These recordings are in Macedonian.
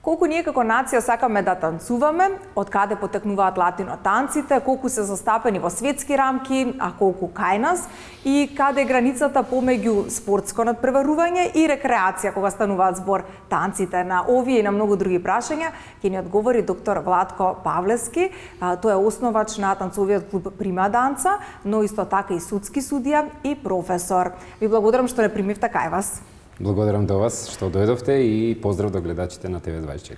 Колку ние како нација сакаме да танцуваме, од каде потекнуваат латино танците, колку се застапени во светски рамки, а колку кај нас, и каде е границата помеѓу спортско надпреварување и рекреација кога стануваат збор танците. На овие и на многу други прашања ќе ни одговори доктор Владко Павлевски. Тој е основач на танцовиот клуб Прима Данца, но исто така и судски судија и професор. Ви благодарам што не примивте кај вас. Благодарам до вас што дојдовте и поздрав до гледачите на ТВ24.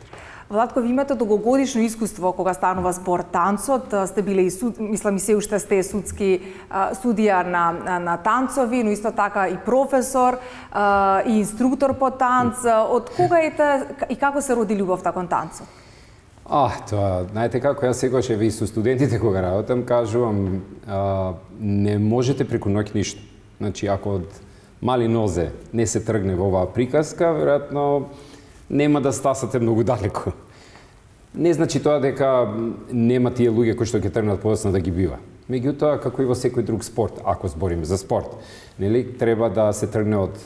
Владко, ви имате долгогодишно искуство кога станува збор танцот. Сте биле и мислам и се уште сте судски судија на танцови, но исто така и професор и инструктор по танц. Од кога и како се роди љубовта кон танцот? Тоа, знаете како, јас секогаш и со студентите кога работам кажувам, не можете преку ноќ ништо. Значи, ако од мали нозе не се тргне во оваа приказка, веројатно нема да стасате многу далеко. Не значи тоа дека нема тие луѓе кои што ќе тргнат подоцна да ги бива. Меѓутоа, како и во секој друг спорт, ако збориме за спорт, нели, треба да се тргне од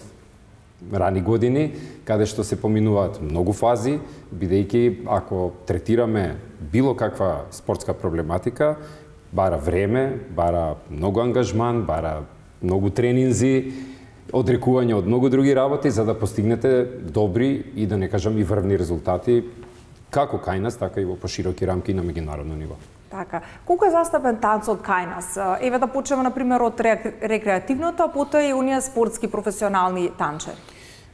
рани години, каде што се поминуваат многу фази, бидејќи ако третираме било каква спортска проблематика, бара време, бара многу ангажман, бара многу тренинзи, одрекување од многу други работи за да постигнете добри и да не кажам и врвни резултати како кај нас, така и во пошироки рамки на меѓународно ниво. Така. Колку е застапен танцот кај нас? Еве да почнеме на пример од рекреативното, а потоа и оние спортски професионални танчери.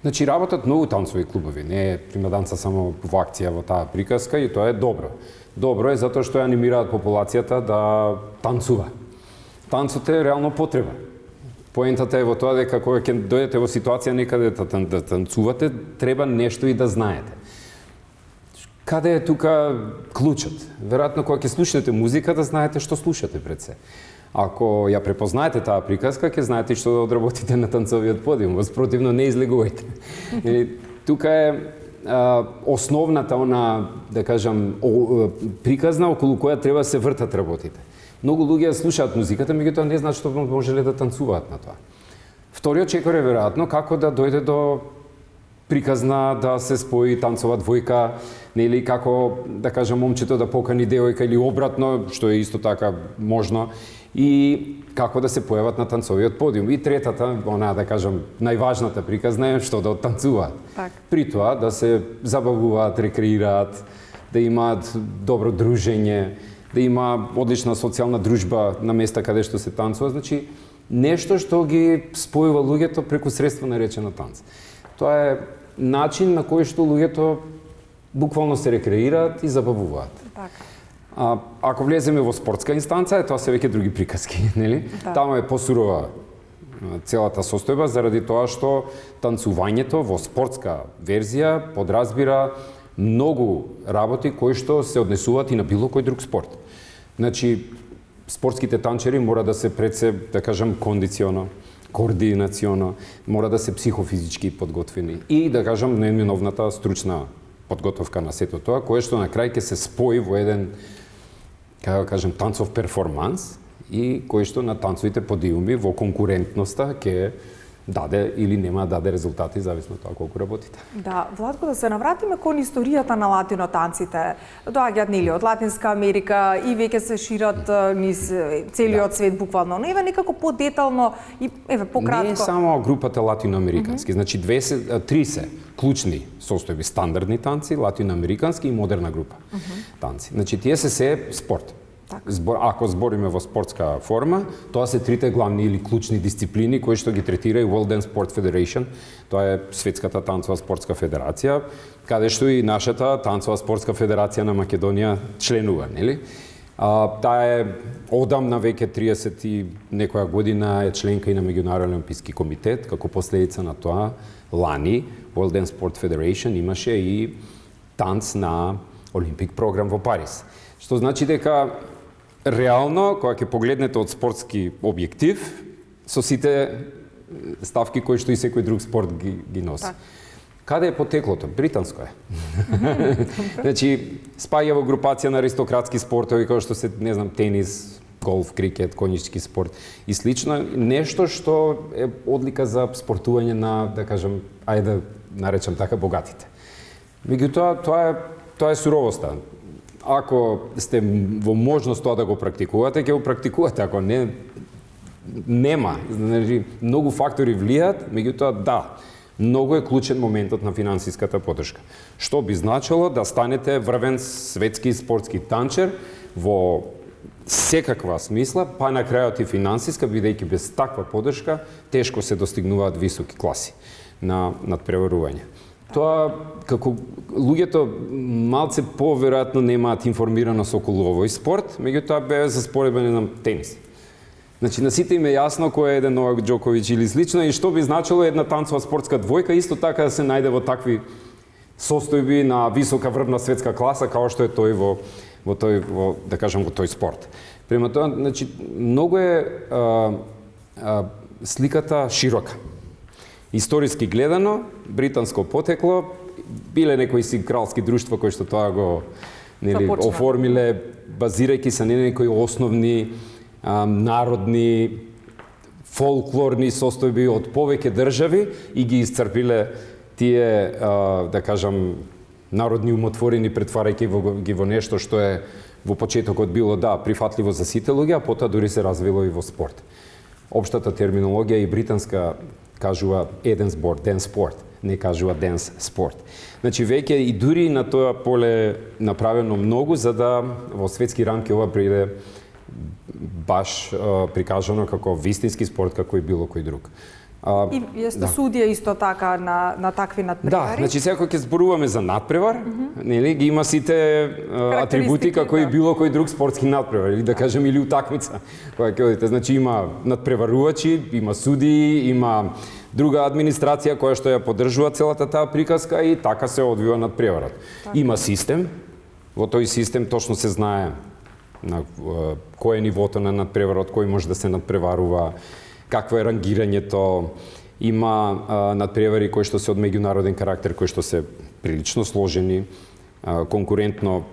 Значи работат многу танцови клубови, не е Прима Данца само во акција во таа приказка и тоа е добро. Добро е затоа што ја анимираат популацијата да танцува. Танцот е реално потреба. Поентата е во тоа дека кога ќе дојдете во ситуација некаде да танцувате, треба нешто и да знаете. Каде е тука клучот? Веројатно кога ќе слушнете музика да знаете што слушате пред се. Ако ја препознаете таа приказка, ќе знаете што да одработите на танцовиот подиум, воспротивно не излегувајте. Тука е основната да кажам, приказна околу која треба да се вртат работите. Многу луѓе слушаат музиката, меѓутоа не знаат што можеле да танцуваат на тоа. Вториот чекор е веројатно како да дојде до приказна да се спои танцова двојка, нели како да кажам момчето да покани девојка или обратно, што е исто така можно, и како да се појават на танцовиот подиум. И третата, она да кажам најважната приказна е што да оттанцуваат. Так. При тоа да се забавуваат, рекреираат, да имаат добро дружење, да има одлична социјална дружба на места каде што се танцува, значи нешто што ги спојува луѓето преку средство наречено танц. Тоа е начин на кој што луѓето буквално се рекреираат и забавуваат. Така. Ако влеземе во спортска инстанца, тоа се веќе други приказки, нели? Да. Тamo е посурова целата состојба заради тоа што танцувањето во спортска верзија подразбира многу работи кои што се однесуваат и на било кој друг спорт. Значи, спортските танчери мора да се пред се, да кажам, кондиционо, координационо, мора да се психофизички подготвени и, да кажам, најминовната стручна подготовка на сето тоа, кое што на крај ќе се спои во еден, како кажам, танцов перформанс и кој што на танцовите подиуми во конкурентноста ќе даде или нема да даде резултати, зависно тоа колку работите. Да, Владко, да се навратиме кон историјата на латино танците. Доаѓаат нели од Латинска Америка и веќе се шират низ целиот свет буквално. Но еве некако подетално и еве пократко. Не е само групата латиноамерикански, значи три се клучни состојби: стандардни танци, латиноамерикански и модерна група танци. Значи тие се спорт. Ако збориме во спортска форма, тоа се трите главни или клучни дисциплини кои што ги третира и World Dance Sport Federation. Тоа е светската танцова спортска федерација, каде што и нашата танцова спортска федерација на Македонија членува, нели? Таа е одамна веќе 30 и некоја година е членка и на Меѓународен олимписки комитет, како последица на тоа лани World Dance Sport Federation имаше и танц на Олимпик програм во Париз. Што значи дека реално, кога ќе погледнете од спортски објектив, со сите ставки кои што и секој друг спорт ги носи. Каде е потеклото? Британско е. Значи, спаѓа во групација на аристократски спортови, како што се, не знам, тенис, голф, крикет, конјички спорт и слично. Нешто што е одлика за спортување на, да кажам, ајде да наречам така, богатите. Меѓутоа, тоа е суровоста. Ако сте во можност тоа да го практикувате, ќе го практикувате. Ако не, нема. Значи, многу фактори влијаат, меѓутоа да, многу е клучен моментот на финансиската поддршка. Што би значило да станете врвен светски спортски танчер во секаква смисла, па на крајот и финансиска, бидејќи без таква поддршка тешко се достигнуваат високи класи на надпреварување. Тоа, како луѓето малце поверојатно немаат информираност околу овој спорт, меѓутоа бе за споредба на тенис. Значи, на сите им е јасно кој е еден Новак Џоковиќ или слично и што би значило една танцова спортска двојка исто така да се најде во такви состојби на висока врвна светска класа како што е тој во тој спорт. Према тоа, значи, многу е сликата широка. Историски гледано, британско потекло, биле некои си кралски друштва кои што тоа го оформиле базирајќи се на некои основни народни фолклорни состојби од повеќе држави и ги исцрпиле тие, да кажам, народни умотворени, претварајќи ги во нешто што е во почетокот било прифатливо за сите луѓе, а потоа дури се развило и во спорт. Општата терминологија и британска кажува еден спорт, ден спорт, не кажува денс спорт. Значи веќе и дури на тоа поле направено многу за да во светски рамки ова приде баш прикажано како вистински спорт, како и било кој друг. И јесте судија исто така на такви надпревари? Да, значи сега кога ќе зборуваме за надпревар, нели ги има сите атрибути како и било кој друг спортски надпревар, или да кажем или утакмица. Кога ќе одите, значи има надпреварувачи, има судии, има друга администрација која што ја поддржува целата таа приказка и така се одвива надпреварот. Има систем, во тој систем точно се знае на кој е нивото на надпреварот, кој може да се надпреварува, какво е рангирањето, има надпревари кои што се од меѓународен карактер, кои што се прилично сложени, конкурентно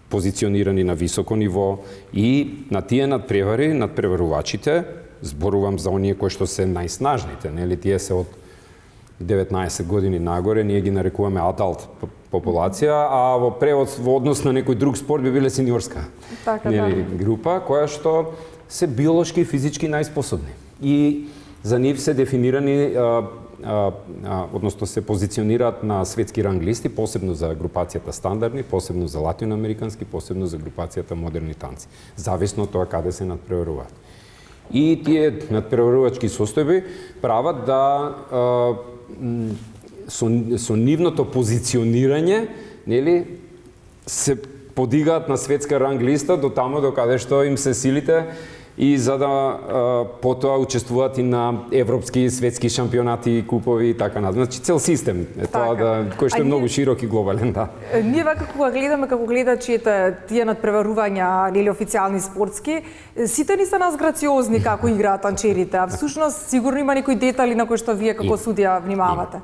позиционирани на високо ниво и на тие надпревари, надпреварувачите, зборувам за оние кои што се најснажните, нели, тие се од 19 години нагоре, ние ги нарекуваме адалт популација, а во превод во однос на некој друг спорт би биле сениорска група, која што се биолошки и физички најспособни. И за нив се дефинирани, односно се позиционираат на светски ранглисти, посебно за групацијата стандардни, посебно за латиноамерикански, посебно за групацијата модерни танци, зависно од тоа каде се надпреваруваат. И тие надпреварувачки состојби прават да со нивното позиционирање, нели, се подигаат на светска ранглиста до таму до каде што им се силите и за да потоа учествуваат и на европски, светски шампионати, купови и така натаму. Значи цел систем е тоа кој што е многу широк и глобален, да. Ние вака кога гледаме како гледачите тие надпреварувања или официјални спортски, сите ни се нас грациозни како играат танчерите, а всушност сигурно има некои детали на кои што вие како судија внимавате.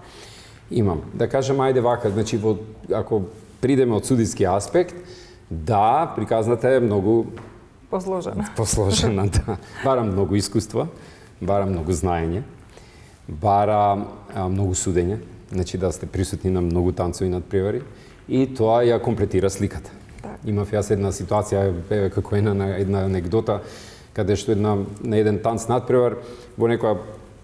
Имам. Да кажем ајде вака, значи ако придеме од судиски аспект, да, приказната е многу посложена, да. Бара многу искуство, бара многу знаење, бара многу судење, значи да сте присутни на многу танцови надпревари и тоа ја комплетира сликата. Имав јас една ситуација, како една анегдота, каде што на еден танц надпревар во некоја,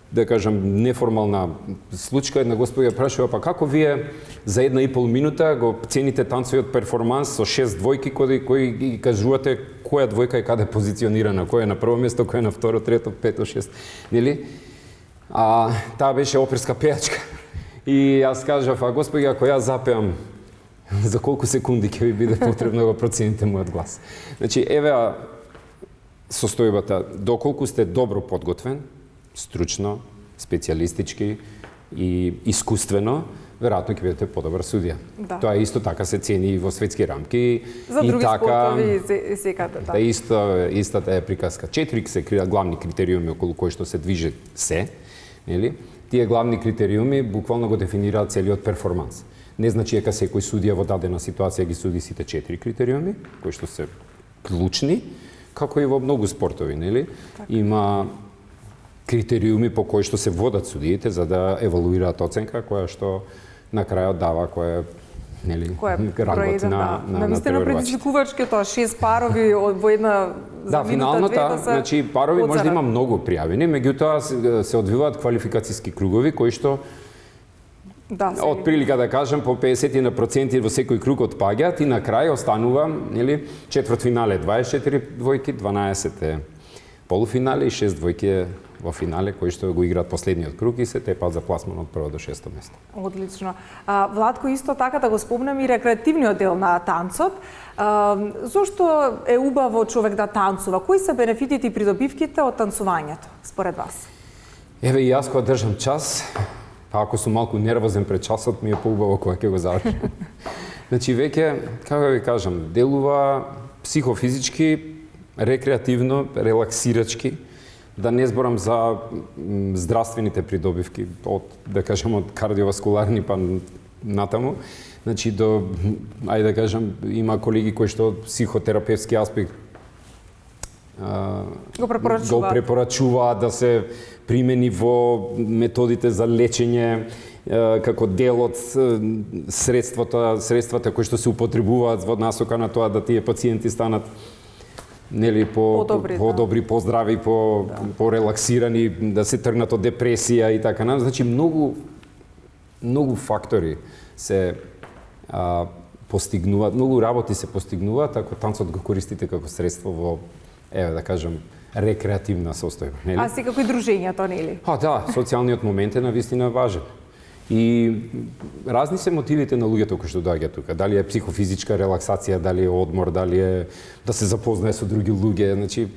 да кажам, неформална случка, една господја прашува, па како вие за 1,5 минута го цените танцовиот перформанс со 6 двојки кои ги кажувате која двојка е каде позиционирана, која е на прво место, која е на второ, трето, пето, шесто, нели? Таа беше оперска пејачка. И јас кажав, господја, ако јас запеам, за колку секунди ќе ви биде потребно да го процените мојот глас? Значи, еве состојбата, доколку сте добро подготвен, стручно, специјалистички и искуствено, веројатно ќе бидете подобар судија. Да. Тоа исто така се цени и во светски рамки. За други спортови секаде, да. Истата е приказка. 4 се главни критериуми околу кои што се движи се, нели? Тие главни критериуми буквално го дефинираат целиот перформанс. Не значи дека секој судија во дадена ситуација ги суди сите 4 критериуми, кои што се клучни, како и во многу спортови, нели? Има критериуми по кои што се водат судиите за да евалуираат оценка која што на крајот дава кој е нели, Кој е рангот на навистина предизвикувачки тоа 6 парови во една да, финалната, значи парови може да има многу пријавени, меѓутоа се одвиваат квалификацијски кругови кои што од прилика да кажем по 50% во секој круг отпаѓаат и на крај останува, нели, четвртфинале 24 двојки, 12 полуфинале и 6 двојки во финале кои што го играат последниот круг и се тепаат за пласман од прво до 6 место. Одлично. Владко, исто така да го спомнам и рекреативниот дел на танцот. Зошто е убаво човек да танцува? Кои се бенефитите и придобивките од танцувањето, според вас? Еве и јас кога држам час, па ако сум малку нервозен пред часот, ми е поубаво кога ќе го завршам. Значи веќе, како да ви кажам, делува психофизички, рекреативно, релаксирачки, да не зборам за здравствените придобивки, од, да кажем, од кардиоваскуларни па натаму. Значи, ајде да кажем, има колеги кои што психотерапевски аспект го препорачуваат да се примени во методите за лечење како дел од средствата кои што се употребуваат во насока на тоа да тие пациенти станат нели по-добри, поздрави, по-релаксирани, да се тргнат од депресија и така натаму. Значи многу фактори се постигнуваат, многу работи се постигнуваат ако танцот го користите како средство во, еве да кажем, рекреативна состојба, нели? А секако и дружењето, нели? Да, социјалниот момент е навистина важен. И разни се мотивите на луѓето кои што доаѓаат тука. Дали е психофизичка релаксација, дали е одмор, дали е да се запознае со други луѓе. Значи,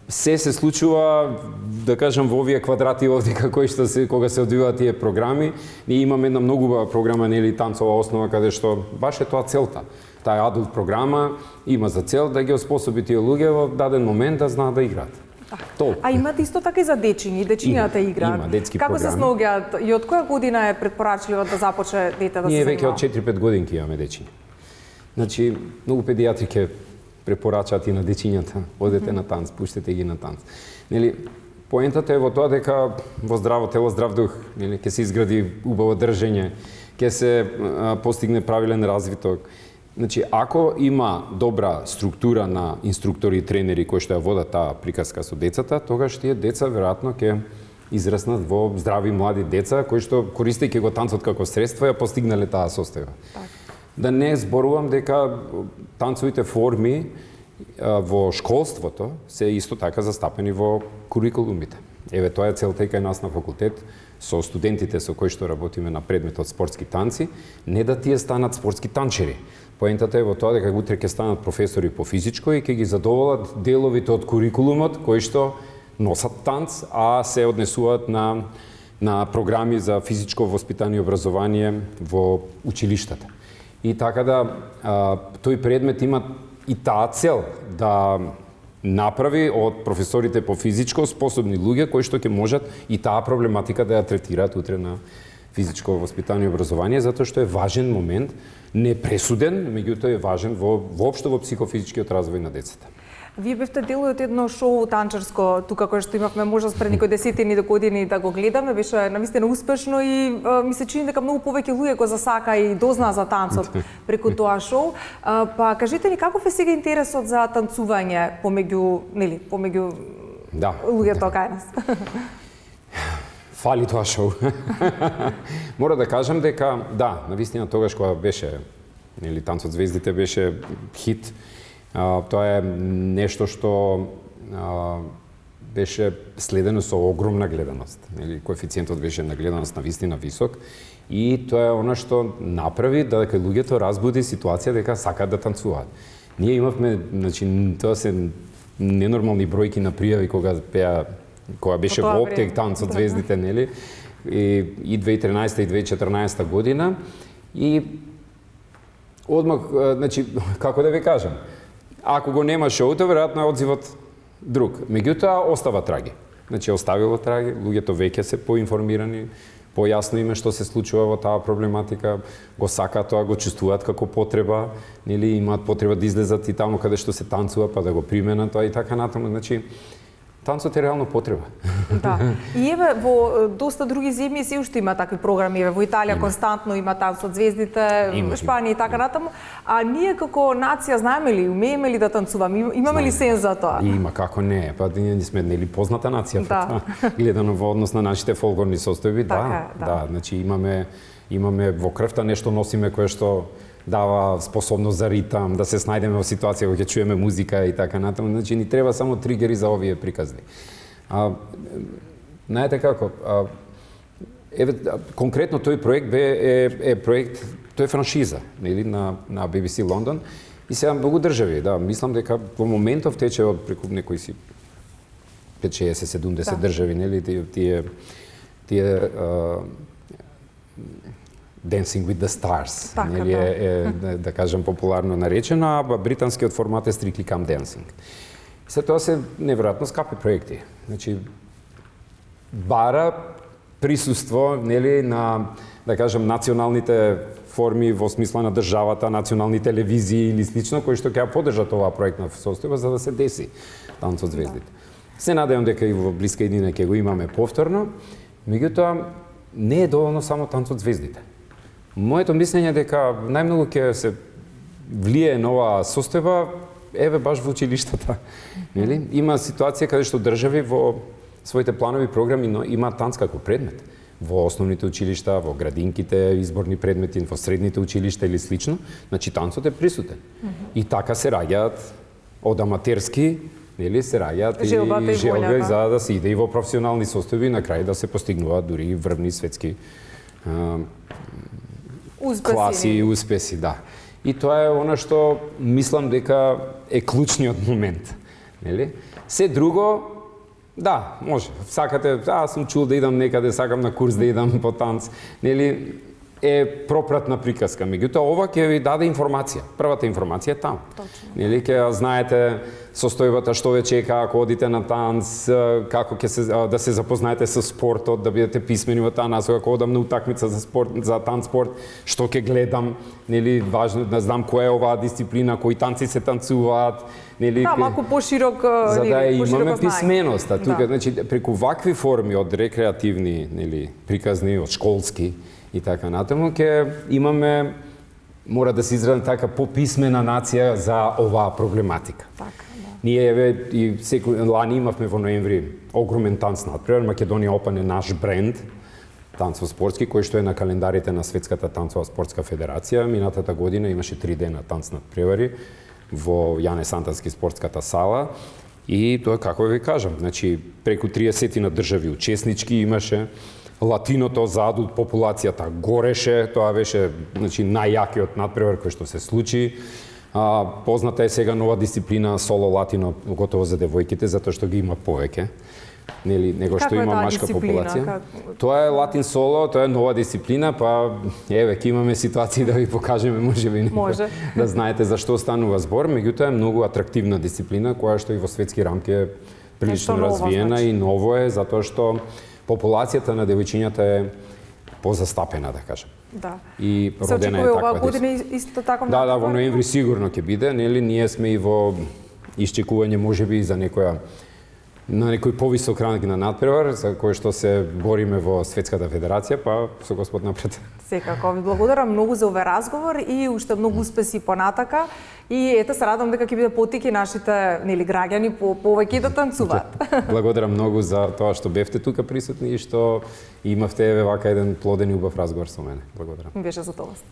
се случува, да кажам, во овие квадрати овде кои што кога се одвиваат тие програми. Ние имаме една многу убава програма, нели, танцова основа, каде што баш е тоа целта. Таа адулт програма има за цел да ги оспособи тие луѓе во даден момент да знаат да играат. А имате исто така и за дечиња, и дечињата играат. Има детски Како програми. се снаоѓаат и од која година е предпорачливо да започне дете да се занимава? Ние веќе од 4-5 годинки имаме дечиња. Значи, многу педиатри ке препорачаат и на дечињата, одете на танц, пуштете ги на танц. Нели, поентата е во тоа дека во здраво тело, здрав дух, нели, ке се изгради убаво држење, ке се постигне правилен развиток. Значи, ако има добра структура на инструктори и тренери кои што ја водат таа приказка со децата, тогаш тие деца веројатно ќе израснат во здрави млади деца кои што користејќи го танцот како средство ја постигнале таа состојба. Да не зборувам дека танцовите форми во школството се исто така застапени во курикулумите. Еве тоа е целта и кај нас на факултет со студентите со кои што работиме на предметот спортски танци, не да тие станат спортски танчери. Поентата е во тоа дека утре ќе станат професори по физичко и ќе ги задоволат деловите од курикулумот кои што носат танц, а се однесуваат на програми за физичко воспитание и образование во училиштата. И така да тој предмет има и таа цел да направи од професорите по физичко способни луѓе кои што ќе можат и таа проблематика да ја третираат утре на физичко воспитание и образование, затоа што е важен момент, не пресуден, меѓутоа е важен воопшто во психофизичкиот развој на децата. Вие бевте дел од едно шоу танчарско, тука кое што имавме можност пред некои десетини години да го гледаме, беше навистина успешно и ми се чини дека многу повеќе луѓе го засака и дознаа за танцот преку тоа шоу. Па кажете ни каков е сега интересот за танцување помеѓу луѓето кај нас? Фали тоа шоу. Мора да кажам дека да, навистина тогаш кога беше танцот звездите беше хит. Тоа е нешто што беше следено со огромна гледаност. Коефициентот беше на гледаност навистина висок и тоа е она што направи дека луѓето разбуди ситуација дека сакаат да танцуваат. Ние имавме, значи, тоа се ненормални бројки на пријави кога беше во оптек танцот звездите, нели? И 2013 и 2014 година и одмак, значи, како да ви кажам, ако го нема шоуто, веројатно е одзивот друг. Меѓутоа, остава траги. Значи, оставило траги, луѓето веќе се поинформирани, појасно име што се случува во таа проблематика, го сакаат тоа, го чувствуваат како потреба, нели, имаат потреба да излезат и таму каде што се танцува, па да го применат тоа и така натаму. Значи, Танцот е реално потреба. Да. И еве во доста други земји се уште има такви програми, еве во Италија константно има Танц од звездите, во Шпанија и така натаму. А ние како нација знаеме ли, умееме ли да танцуваме? Имаме ли сенс за тоа? Има, како не, па ние сме нели позната нација, да. Гледано во однос на нашите фолклорни состојби, да, значи имаме во крвта нешто носиме кое што дава способност за ритам, да се снајдеме во ситуација кога ќе чуеме музика и така натаму, значи ни треба само тригери за овие приказни. Знаете како, конкретно тој проект е проект, тој е франшиза, нели, на BBC Лондон и сега многу држави, да, мислам дека во моментов тече од преку некои си 5-60-70 држави, нели, тие Dancing with the Stars, нели е да кажам популарно наречено, а британскиот формат е Strictly Come Dancing. Се тоа се неверојатно скапи проекти. Значи бара присуство, нели, на да кажам националните форми во смисла на државата, национални телевизии или слично кои што ќе поддржат оваа проектна состојба за да се деси Танц од звездите. Се надевам дека и во блиска иднина ќе го имаме повторно, меѓутоа не е доволно само Танц од звездите. Моето мислење е дека најмногу ќе се влие на оваа состојба еве баш во училиштата. Нели? Има ситуација каде што држави во своите планови програми имаат танц како предмет. Во основните училишта, во градинките, изборни предмети, во средните училишта или слично, значи танцот е присутен. И така се раѓаат од аматерски, нели, се раѓаат и желба за да се иде и во професионални состојби и на крај да се постигнуваат дури врвни светски класи и успеси, да. И тоа е она што мислам дека е клучниот момент, нели? Се друго, да, може. Сакате, сум чул да идам некаде, сакам на курс да идам по танц, нели? Е пропратна приказка. Меѓутоа ова ќе ви даде информација. Првата информација е таму. Точно. Нели ќе знаете состојбата што ве чека ако одите на танц, како ќе се да се запознаете со спортот, да бидете писмени во таа насока, ако одам на утакмица за спорт, за танц спорт, што ќе гледам, нели важно да знам која е оваа дисциплина, кои танци се танцуваат, нели? Да, малку поширок, за да имаме знаење. писменост, а тука значи преку вакви форми од рекреативни, нели, приказни, од школски и така натаму ќе имаме мора да се изради така пописмена нација за оваа проблематика. Така, да. Ние еве и лани имавме во ноември огромен танц надпревар, Македонија Опен е наш бренд танцов спортски кој што е на календарите на Светската танцова спортска федерација. Минатата година имаше 3 дена танц надпревари во Јане Сантански спортската сала и тоа како ви кажам, значи преку 30 на држави учеснички имаше. Латиното заадут популацијата гореше, тоа беше значи најјакиот надпревар кој што се случи. Позната е сега нова дисциплина соло латино, готово за девојките, затоа што ги има повеќе. Нели, него што има машка популација. Тоа е латин соло, тоа е нова дисциплина, па еве ќе имаме ситуации да ви покажеме можеби да знаете за што станува збор, меѓутоа е многу атрактивна дисциплина која што и во светски рамки е прилично развиена и ново е затоа што популацијата на девојчињата е позастапена, да кажам. Да. И родена е таква. Оваа година исто така. Да, во ноември сигурно ќе биде, нели ние сме и во исчекување можеби за на некој повисок ранг на надпревар за кој што се бориме во Светската федерација, па со Господ напред. Секако ви благодарам многу за овој разговор и уште многу успеси понатака и ете се радам дека ќе биде потики нашите нели граѓани повеќе да танцуваат. Благодарам многу за тоа што бевте тука присутни и што имавте еве вака еден плоден и убав разговор со мене. Благодарам. Беше задоволство.